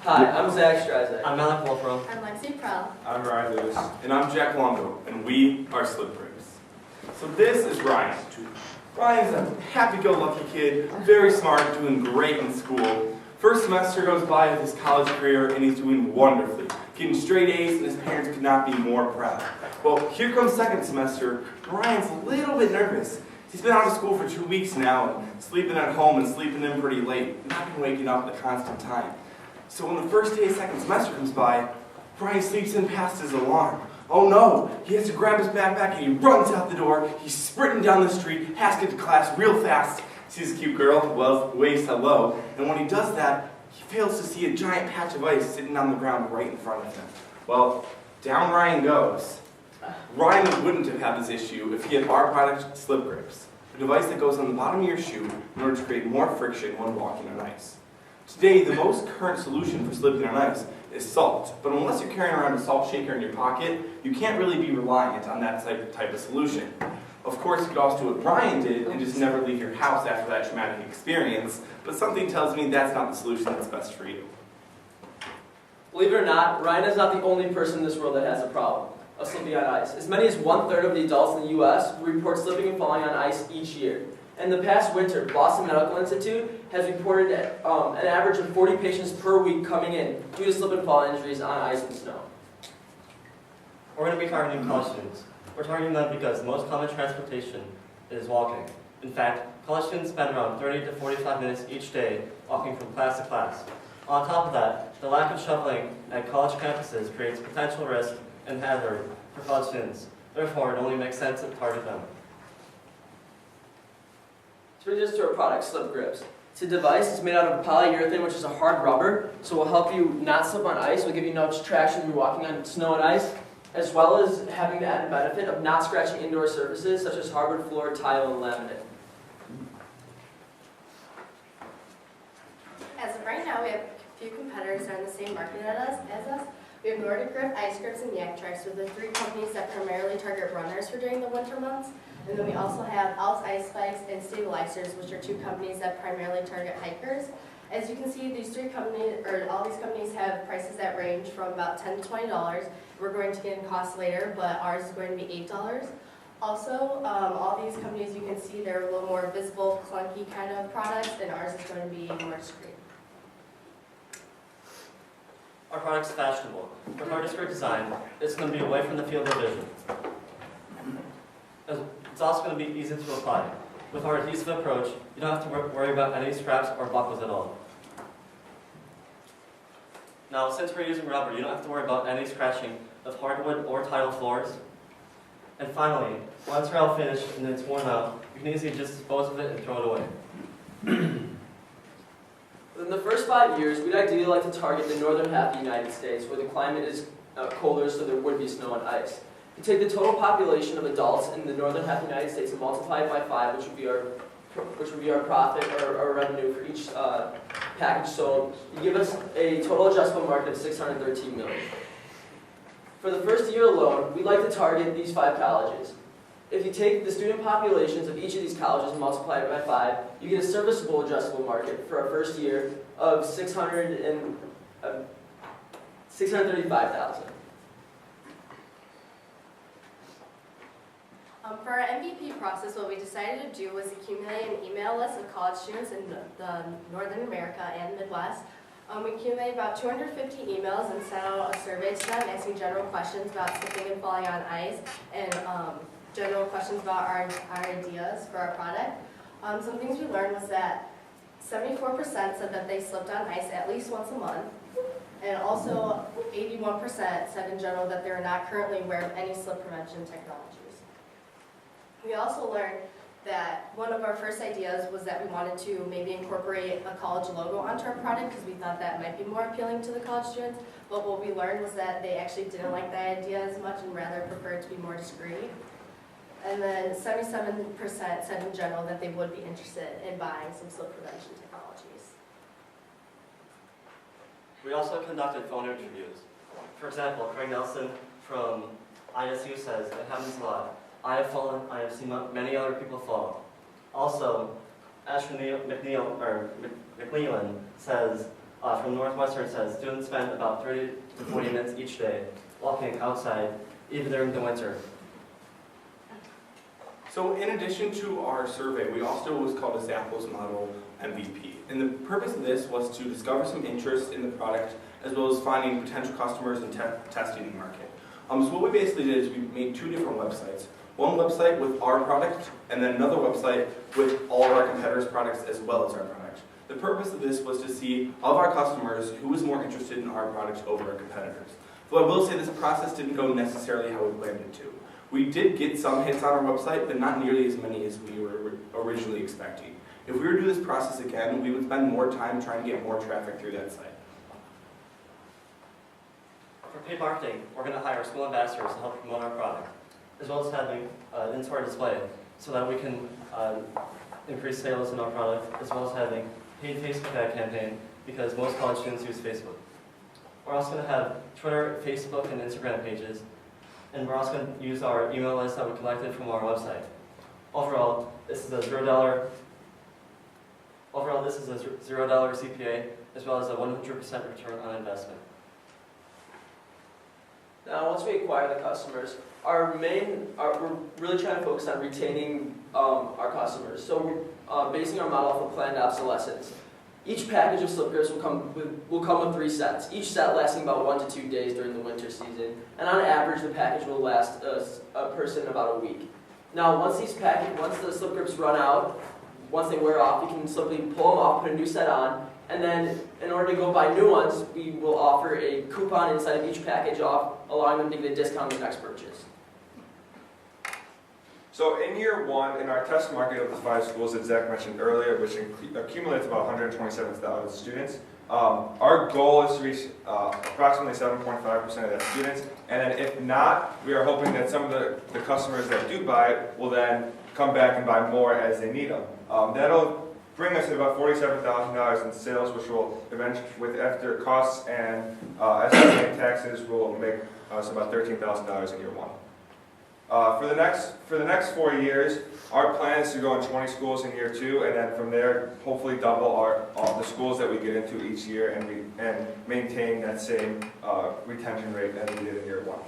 Hi, I'm Zach Strazak. I'm Alec Wolfram. I'm Lexi Prell. I'm Ryan Lewis. And I'm Jack Longo, and we are Slip Gripz. So this is Ryan. Ryan's a happy-go-lucky kid, very smart, doing great in school. First semester goes by of his college career, and he's doing wonderfully, getting straight A's, and his parents could not be more proud. Well, here comes second semester, and Ryan's a little bit nervous. He's been out of school for 2 weeks now, and sleeping at home and sleeping in pretty late, not been waking up at a constant time. So when the first day of second semester comes by, Ryan sleeps in past his alarm. Oh no, he has to grab his backpack and he runs out the door. He's sprinting down the street, has to get to class real fast. Sees a cute girl, waves hello, and when he does that, he fails to see a giant patch of ice sitting on the ground right in front of him. Well, down Ryan goes. Ryan wouldn't have had this issue if he had our product, Slip Gripz, a device that goes on the bottom of your shoe in order to create more friction when walking on ice. Today, the most current solution for slipping on ice is salt, but unless you're carrying around a salt shaker in your pocket, you can't really be reliant on that type of solution. Of course, you could also do what Brian did and just never leave your house after that traumatic experience, but something tells me that's not the solution that's best for you. Believe it or not, Ryan is not the only person in this world that has a problem of slipping on ice. As many as 1/3 of the adults in the U.S. report slipping and falling on ice each year. In the past winter, Boston Medical Institute has reported an average of 40 patients per week coming in due to slip and fall injuries on ice and snow. We're going to be targeting college students. We're targeting them because the most common transportation is walking. In fact, college students spend around 30 to 45 minutes each day walking from class to class. On top of that, the lack of shuttling at college campuses creates potential risk and hazard for college students. Therefore, it only makes sense to target them. So we just to our product, Slip Gripz. It's a device. It's made out of polyurethane, which is a hard rubber, so it will help you not slip on ice. It will give you no traction when you're walking on snow and ice, as well as having the added benefit of not scratching indoor surfaces such as hardwood floor, tile, and laminate. As of right now, we have a few competitors that are in the same market as us. We have Nordic Grip, Ice Grips, and Yak Tracks, so the three companies that primarily target runners for during the winter months. And then we also have Alps Ice Spikes and Stabilizers, which are two companies that primarily target hikers. As you can see, these three companies, or all these companies, have prices that range from about $10 to $20. We're going to get in costs later, but ours is going to be $8. Also, all these companies, you can see they're a little more visible, clunky kind of products, and ours is going to be more discreet. Our product's fashionable. With our discrete design, it's going to be away from the field of vision. It's also going to be easy to apply. With our adhesive approach, you don't have to worry about any scraps or buckles at all. Now, since we're using rubber, you don't have to worry about any scratching of hardwood or tile floors. And finally, once we're all finished and it's worn out, you can easily just dispose of it and throw it away. Within the first 5 years, we'd ideally like to target the northern half of the United States, where the climate is colder, so there would be snow and ice. You take the total population of adults in the northern half of the United States and multiply it by 5, which would be our profit or our revenue for each package sold. You give us a total addressable market of $613 million. For the first year alone, we'd like to target these 5 colleges. If you take the student populations of each of these colleges and multiply it by 5, you get a serviceable addressable market for our first year of 635,000. For our MVP process, what we decided to do was accumulate an email list of college students in the Northern America and Midwest. We accumulated about 250 emails and sent out a survey to them asking general questions about slipping and falling on ice and general questions about our ideas for our product. Some things we learned was that 74% said that they slipped on ice at least once a month, and also 81% said in general that they are not currently aware of any slip prevention technologies. We also learned that one of our first ideas was that we wanted to maybe incorporate a college logo onto our product because we thought that might be more appealing to the college students, but what we learned was that they actually didn't like that idea as much and rather preferred to be more discreet. And then 77% said in general that they would be interested in buying some slip prevention technologies. We also conducted phone interviews. For example, Craig Nelson from ISU says, "It happens a lot. I have fallen, I have seen many other people fall." Also, Ashley McNeilon says, From Northwestern says students spend about 30 to 40 minutes each day walking outside, even during the winter. So in addition to our survey, we also was called a Zappos Model MVP. And the purpose of this was to discover some interest in the product as well as finding potential customers and testing the market. So what we basically did is we made two different websites. One website with our product and then another website with all of our competitors' products as well as our product. The purpose of this was to see of our customers who was more interested in our product over our competitors. Though I will say this process didn't go necessarily how we planned it to. We did get some hits on our website, but not nearly as many as we were originally expecting. If we were to do this process again, we would spend more time trying to get more traffic through that site. For paid marketing, we're going to hire school ambassadors to help promote our product, as well as having in-store display so that we can increase sales in our product, as well as having paid Facebook ad campaign because most college students use Facebook. We're also going to have Twitter, Facebook, and Instagram pages, and we're also going to use our email list that we collected from our website. Overall, this is a $0 CPA, as well as a 100% return on investment. Now, once we acquire the customers, we're really trying to focus on retaining our customers. So we're basing our model off of planned obsolescence. Each package of slip grips will come with 3 sets, each set lasting about 1 to 2 days during the winter season. And on average, the package will last a person about a week. Now, once the slip grips run out, once they wear off, you can simply pull them off, put a new set on, and then in order to go buy new ones, we will offer a coupon inside of each package off, allowing them to get a discount on their next purchase. So in year 1, in our test market of the 5 schools that Zach mentioned earlier, which accumulates about 127,000 students, our goal is to reach approximately 7.5% of that students. And then if not, we are hoping that some of the customers that do buy it will then come back and buy more as they need them. That'll bring us to about $47,000 in sales, which will eventually, after costs and estimated taxes, will make us about $13,000 in year 1. For the next 4 years, our plan is to go in 20 schools in year 2, and then from there, hopefully double the schools that we get into each year, and maintain that same retention rate as we did in year 1.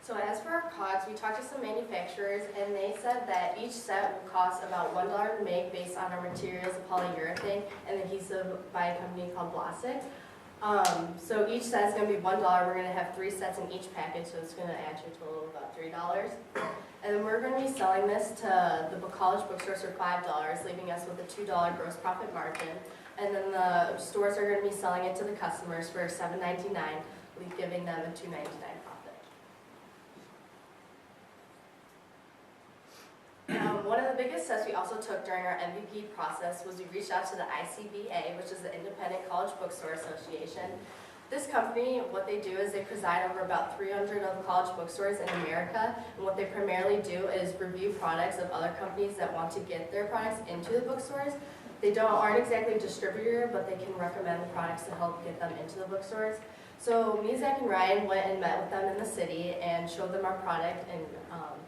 So as for our costs, we talked to some manufacturers, and they said that each set will cost about $1 to make based on our materials of polyurethane and adhesive by a company called Blasic. So each set is going to be $1. We're going to have 3 sets in each package, so it's going to add to a total of about $3. And then we're going to be selling this to the college bookstores for $5, leaving us with a $2 gross profit margin. And then the stores are going to be selling it to the customers for $7.99, giving them a $2.99 profit. One of the biggest steps we also took during our MVP process was we reached out to the ICBA, which is the Independent College Bookstore Association. This company, what they do is they preside over about 300 of the college bookstores in America, and what they primarily do is review products of other companies that want to get their products into the bookstores. They aren't exactly a distributor, but they can recommend the products to help get them into the bookstores. So me, Zach, and Ryan went and met with them in the city and showed them our product and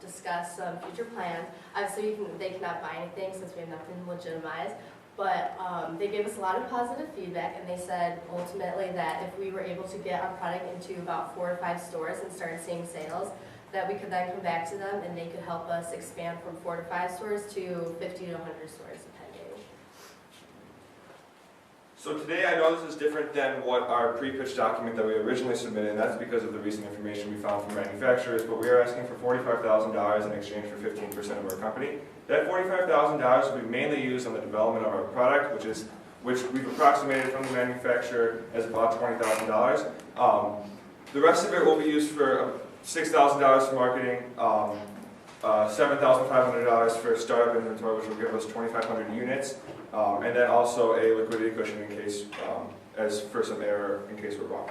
discussed some future plans. Obviously, they cannot buy anything since we have nothing legitimized, but they gave us a lot of positive feedback, and they said ultimately that if we were able to get our product into about 4 to 5 stores and start seeing sales, that we could then come back to them and they could help us expand from 4 to 5 stores to 50 to 100 stores, depending. So today I know this is different than what our pre-pitch document that we originally submitted, and that's because of the recent information we found from manufacturers, but we are asking for $45,000 in exchange for 15% of our company. That $45,000 will be mainly used on the development of our product, which we've approximated from the manufacturer as about $20,000. The rest of it will be used for $6,000 for marketing, $7,500 for startup inventory, which will give us 2,500 units, and then also a liquidity cushion in case, as for some error in case we're wrong.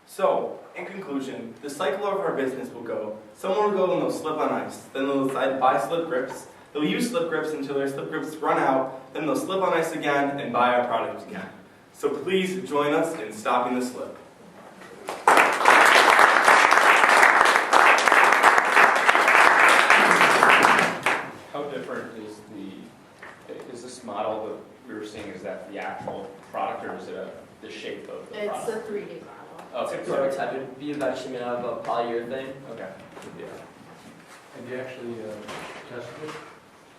So, in conclusion, the cycle of our business will go, someone will go and they'll slip on ice, then they'll decide to buy slip grips, they'll use slip grips until their slip grips run out, then they'll slip on ice again and buy our product again. So please join us in stopping the slip. How different is the Is this model that we were seeing, is that the actual product, or is it the shape of the It's product? a 3D model. Okay, It's a so, prototype. It would be eventually made out of a polyurethane. okay. Yeah. Have you actually tested it?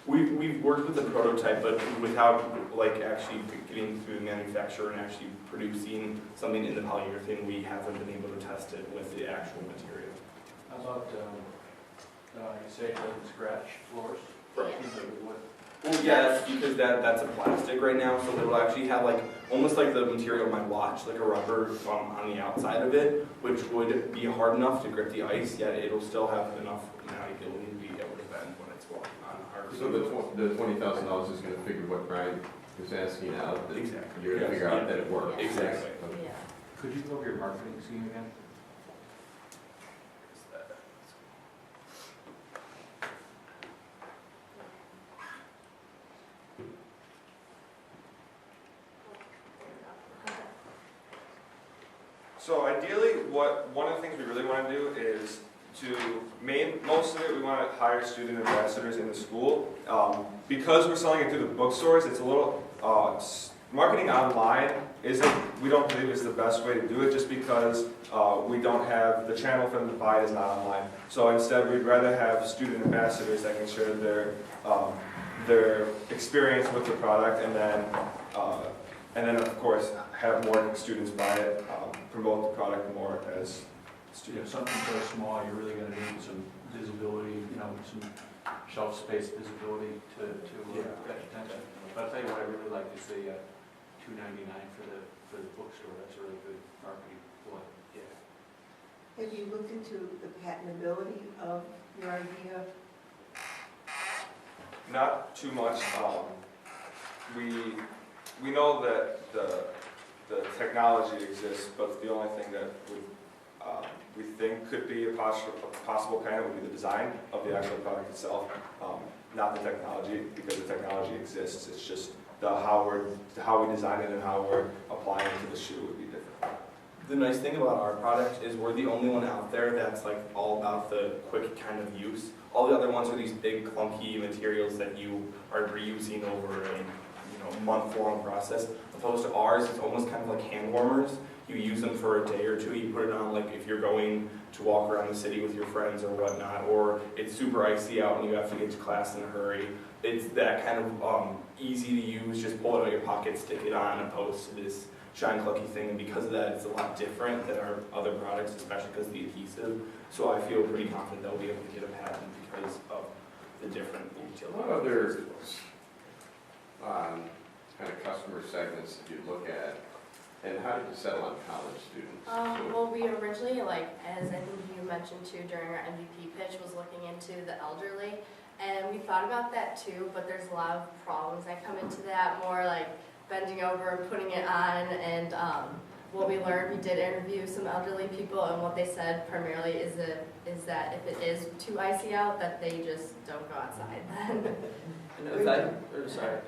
We've worked with the prototype, but without like actually getting through the manufacturer and actually producing something in the polyurethane, we haven't been able to test it with the actual material. How about, you say it doesn't scratch floors? Right. Yes. Well, yeah, that's because that's a plastic right now, so it'll actually have like, almost like the material of my watch, like a rubber on the outside of it, which would be hard enough to grip the ice, yet it'll still have enough malleability to be able to bend when it's walking on hard. So the $20,000 is going to figure what Brian is asking out, that Exactly. you're going to figure out that it works. Exactly. Yeah. Could you go over your marketing scheme again? So ideally, one of the things we really want to do is most of it, we want to hire student ambassadors in the school. Because we're selling it through the bookstores, it's a little, marketing online we don't believe is the best way to do it, just because we don't have, the channel for them to buy is not online. So instead, we'd rather have student ambassadors that can share their experience with the product, and then of course, have more students buy it, promote the product more as You know, something so small, you're really going to need some visibility, some shelf space visibility to catch attention. But I'll tell you what I really like is the $2.99 for the bookstore. That's a really good marketing ploy. Have you looked into the patentability of your idea? Not too much. We know that the technology exists, but the only thing that we think could be a possible patent would be the design of the actual product itself, not the technology, because the technology exists. It's just how we design it and how we're applying it to the shoe would be different. The nice thing about our product is we're the only one out there that's like all about the quick kind of use. All the other ones are these big clunky materials that you are reusing over a month-long process. Opposed to ours, it's almost kind of like hand warmers. You use them for a day or two. You put it on like if you're going to walk around the city with your friends or whatnot, or it's super icy out and you have to get to class in a hurry. It's that kind of easy to use. Just pull it out of your pocket, stick it on, opposed to this shine clunky thing. And because of that, it's a lot different than our other products, especially because of the adhesive. So I feel pretty confident they'll be able to get a patent because of the different detail. What other kind of customer segments did you look at, and how did you settle on college students? Well, we originally, as I think you mentioned too during our MVP pitch, was looking into the elderly, and we thought about that too, but there's a lot of problems that come into that, more like bending over and putting it on, and what we learned, we did interview some elderly people, and what they said primarily is that if it is too icy out, that they just don't go outside then. And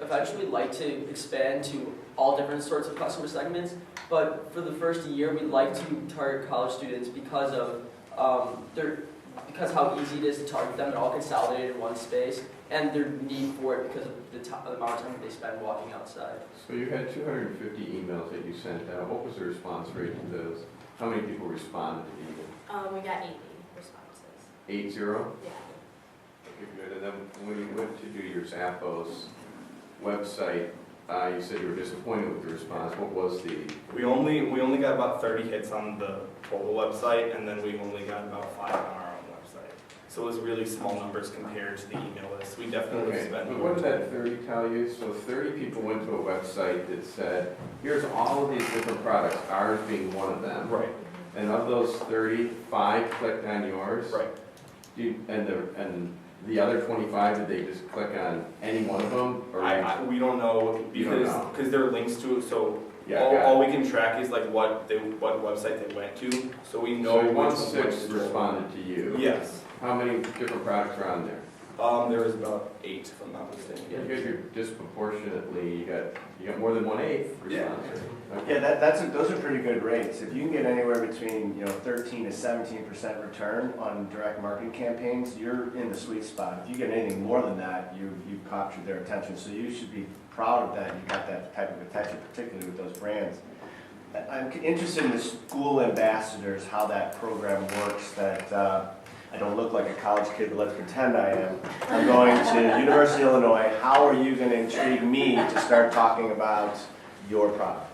eventually we'd like to expand to all different sorts of customer segments, but for the first year we'd like to target college students because of how easy it is to target them. They're all consolidated in one space, and their need for it because of the amount of time they spend walking outside. So you had 250 emails that you sent out. What was the response rate to those? How many people responded to email? We got 80 responses. 80? Yeah. Okay, good. And then when you went to do your Zappos website, you said you were disappointed with the response. What was the... We only got about 30 hits on the total website, and then we only got about 5 on our own website. So it was really small numbers compared to the email list. We definitely Okay, spent but more what did that 30 tell you? So 30 people went to a website that said, here's all of these different products, ours being one of them. Right, And of those 30, 5 clicked on yours? right. And the other 25, did they just click on any one of them? Or We don't know You don't know. because there are links to it. So Yeah, all we can track is like what website they went to. So we know So which 1/6 which- responded to you. Yes. How many different products are on there? There was about 8, if I'm not mistaken. Yeah, because you're disproportionately, you got more than 1/8 response rate. Okay. Yeah, those are pretty good rates. If you can get anywhere between 13 to 17% return on direct marketing campaigns, you're in the sweet spot. If you get anything more than that, you've captured their attention. So you should be proud of that. You got that type of attention, particularly with those brands. I'm interested in the school ambassadors, how that program works. That I don't look like a college kid, but let's pretend I am. I'm going to University of Illinois. How are you going to intrigue me to start talking about your product?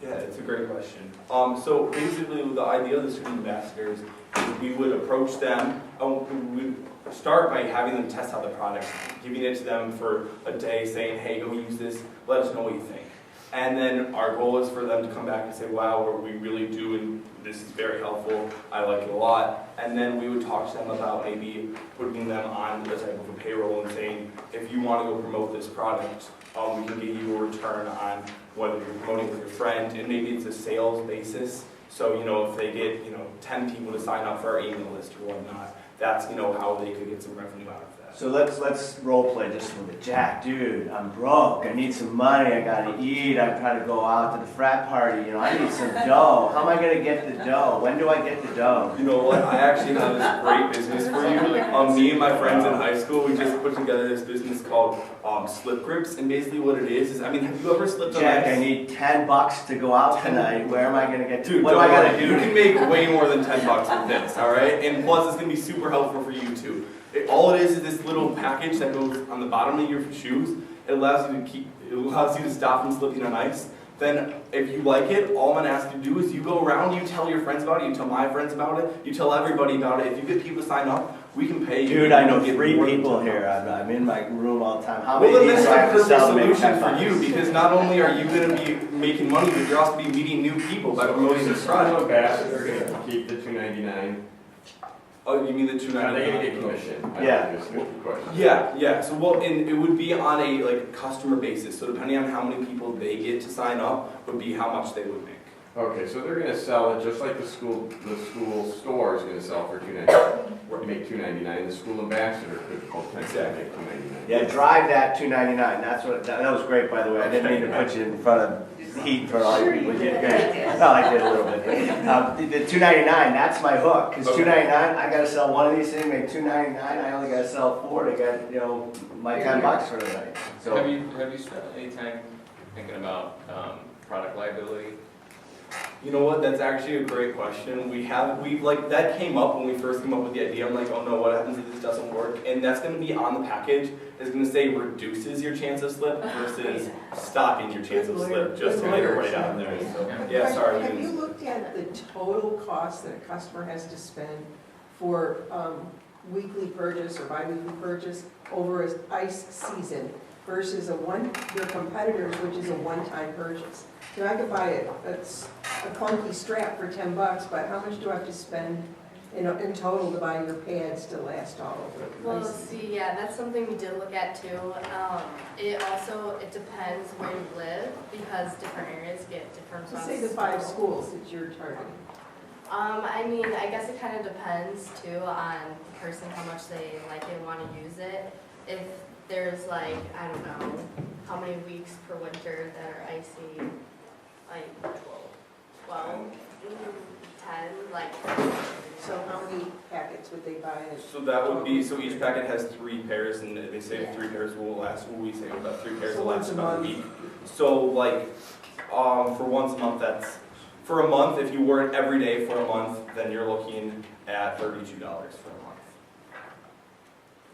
Yeah, it's a great question. So basically, the idea of the student ambassadors is we would approach them. We would start by having them test out the product, giving it to them for a day, saying, "Hey, go use this. Let us know what you think." And then our goal is for them to come back and say, "Wow, we really do, and this is very helpful. I like it a lot." And then we would talk to them about maybe putting them on the type of a payroll and saying, "If you want to go promote this product, we can get you a return on whether you're promoting with your friend," and maybe it's a sales basis. So, if they get, 10 people to sign up for our email list or whatnot, that's, how they could get some revenue out of that. So let's role play just a little bit. Jack, dude, I'm broke. I need some money. I gotta eat. I'm trying to go out to the frat party. I need some dough. How am I gonna get the dough? When do I get the dough? You know what? I actually have this great business for you. Me and my friends in high school, we just put together this business called Slip Gripz, and basically what it is, have you ever slipped on Jack, ice? I need $10 to go out tonight. Where am I gonna get? Dude, what do I gotta do? You can make way more than $10 with this, all right? And plus, it's gonna be super helpful for you too. All it is this little package that goes on the bottom of your shoes. It allows you to stop from slipping on ice. Then, if you like it, all I'm gonna ask you to do is you go around, you tell your friends about it, you tell my friends about it, you tell everybody about it. If you get people to sign up, we can pay you. Dude, I know 3 people here. I'm in my room all the time. How Well, many then do this I is have the to sell perfect to make solution for $10? you, because not only are you gonna be making money, but you're also be meeting new people by promoting this product. Ambassador going to keep the $2.99. Oh, you mean the Are $2.99? they going to get commission? Yeah. Just a good question. Yeah. So and it would be on a customer basis. So depending on how many people they get to sign up, would be how much they would make. Okay, so they're going to sell it just like the school store is going to sell for $2.99. You make $2.99. The school ambassador could potentially make $2.99. Yeah, drive that $2.99. That was great, by the way. I didn't mean to put you in front of heat for all you people. You did great. Well, I did a little bit. The $2.99, that's my hook. Because $2.99, I got to sell one of these things, make $2.99. I only got to sell 4 to get my $10 for the night. So Have you spent any time thinking about product liability? You know what? That's actually a great question. That came up when we first came up with the idea. I'm like, oh no, what happens if this doesn't work? And that's going to be on the package. It's going to say reduces your chance of slip versus stopping your chance of slip. Just to get it right out there. So yeah, sorry. Have you looked at the total cost that a customer has to spend for weekly purchase or bi-weekly purchase over an ice season versus their competitors, which is a one-time purchase? I could buy a clunky strap for $10, but how much do I have to spend in total to buy your pads to last all over? Well, see, yeah, that's something we did look at too. It depends where you live because different areas get different Let's responses. say the 5 schools that you're targeting. I guess it kind of depends too on the person, how much they like it, want to use it. If there's I don't know, how many weeks per winter that are icy, 12, 10, So how many packets would they buy? So that would be, so each packet has 3 pairs, and they say 3 pairs will last, we say about 3 pairs So will last once a about a month. week. So for once a month, for a month, if you wear it every day for a month, then you're looking at $32 for a month.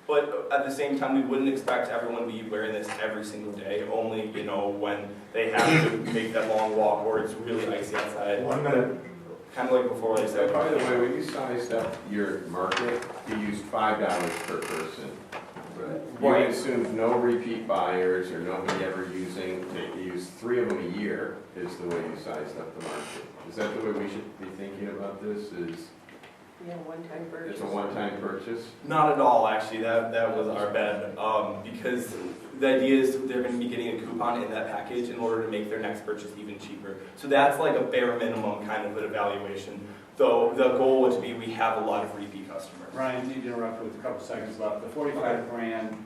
But at the same time, we wouldn't expect everyone to be wearing this every single day, only, when they have to make that long walk or it's really icy outside. Kind of like before I said. By the way, when you sized up your market, you used $5 per person. You assumed no repeat buyers or nobody ever using, you use 3 of them a year is the way you sized up the market. Is that the way we should be thinking about this? One-time purchase. It's a one-time purchase? Not at all, actually. That was our bad. Because the idea is they're going to be getting a coupon in that package in order to make their next purchase even cheaper. So that's like a bare minimum kind of an evaluation. Though the goal would be we have a lot of repeat customers. Ryan, need to interrupt with a couple seconds left. The 45 grand,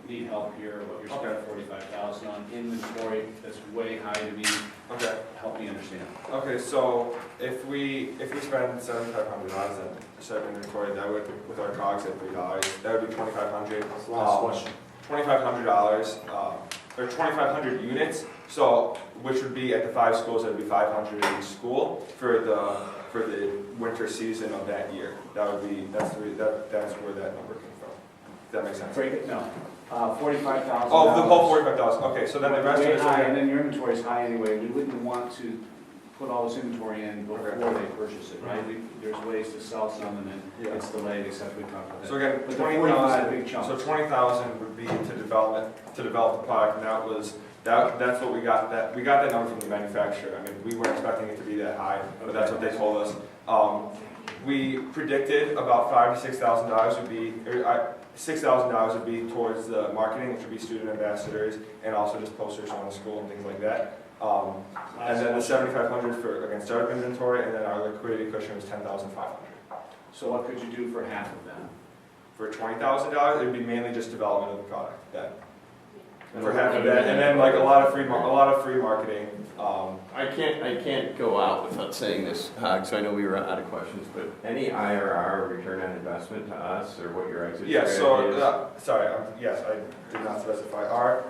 need help here, what you're spending 45,000 on inventory, that's way high to me. Okay. Help me understand. Okay, so if we spend $7,500 on certain inventory, that would, with our COGS at $3, that would be $2,500. Last question. $2,500, or 2,500 units. So, which would be at the 5 schools, that would be 500 at each school for the winter season of that year. That would be that's where that number came from. Does that make sense? Break it, no. 45,000. Oh, the whole 45,000. Okay, so then the rest of Way it. high, and then your inventory is high anyway. We wouldn't want to put all this inventory in before they purchase it, right? There's ways to sell some and then it's delayed, except we talked about that. So again, But the 45 is a 20,000. big chunk. So 20,000 would be to develop the product, and that's what we got. We got that number from the manufacturer. I mean, we weren't expecting it to be that high, but that's what they told us. We predicted about $5,000 to $6,000 would be, $6,000 would be towards the marketing, which would be student ambassadors, and also just posters on the school and things like that. And then the $7,500 for, again, startup inventory, and then our liquidity cushion was $10,500. So what could you do for half of that? For $20,000, it would be mainly just development of the product. That for half of that, and then like a lot of free marketing. I can't go out without saying this, because I know we were out of questions, but any IRR, return on investment to us, or what your exit Yes, strategy is? so, sorry, yes, I did not specify. Our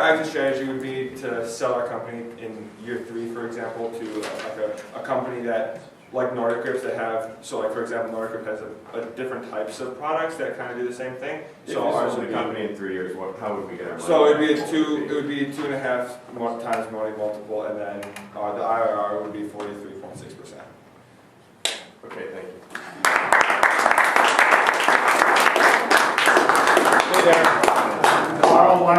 exit strategy would be to sell our company in year 3, for example, to like a company that, like Nordic Gripz, that have, so like for example, Nordic Gripz has a different types of products that kind of do the same thing. So ours would be company in 3 years, how would we get our money? So it would be 2.5 times money multiple, and then the IRR would be 43.6%. Okay, thank you. Hey there.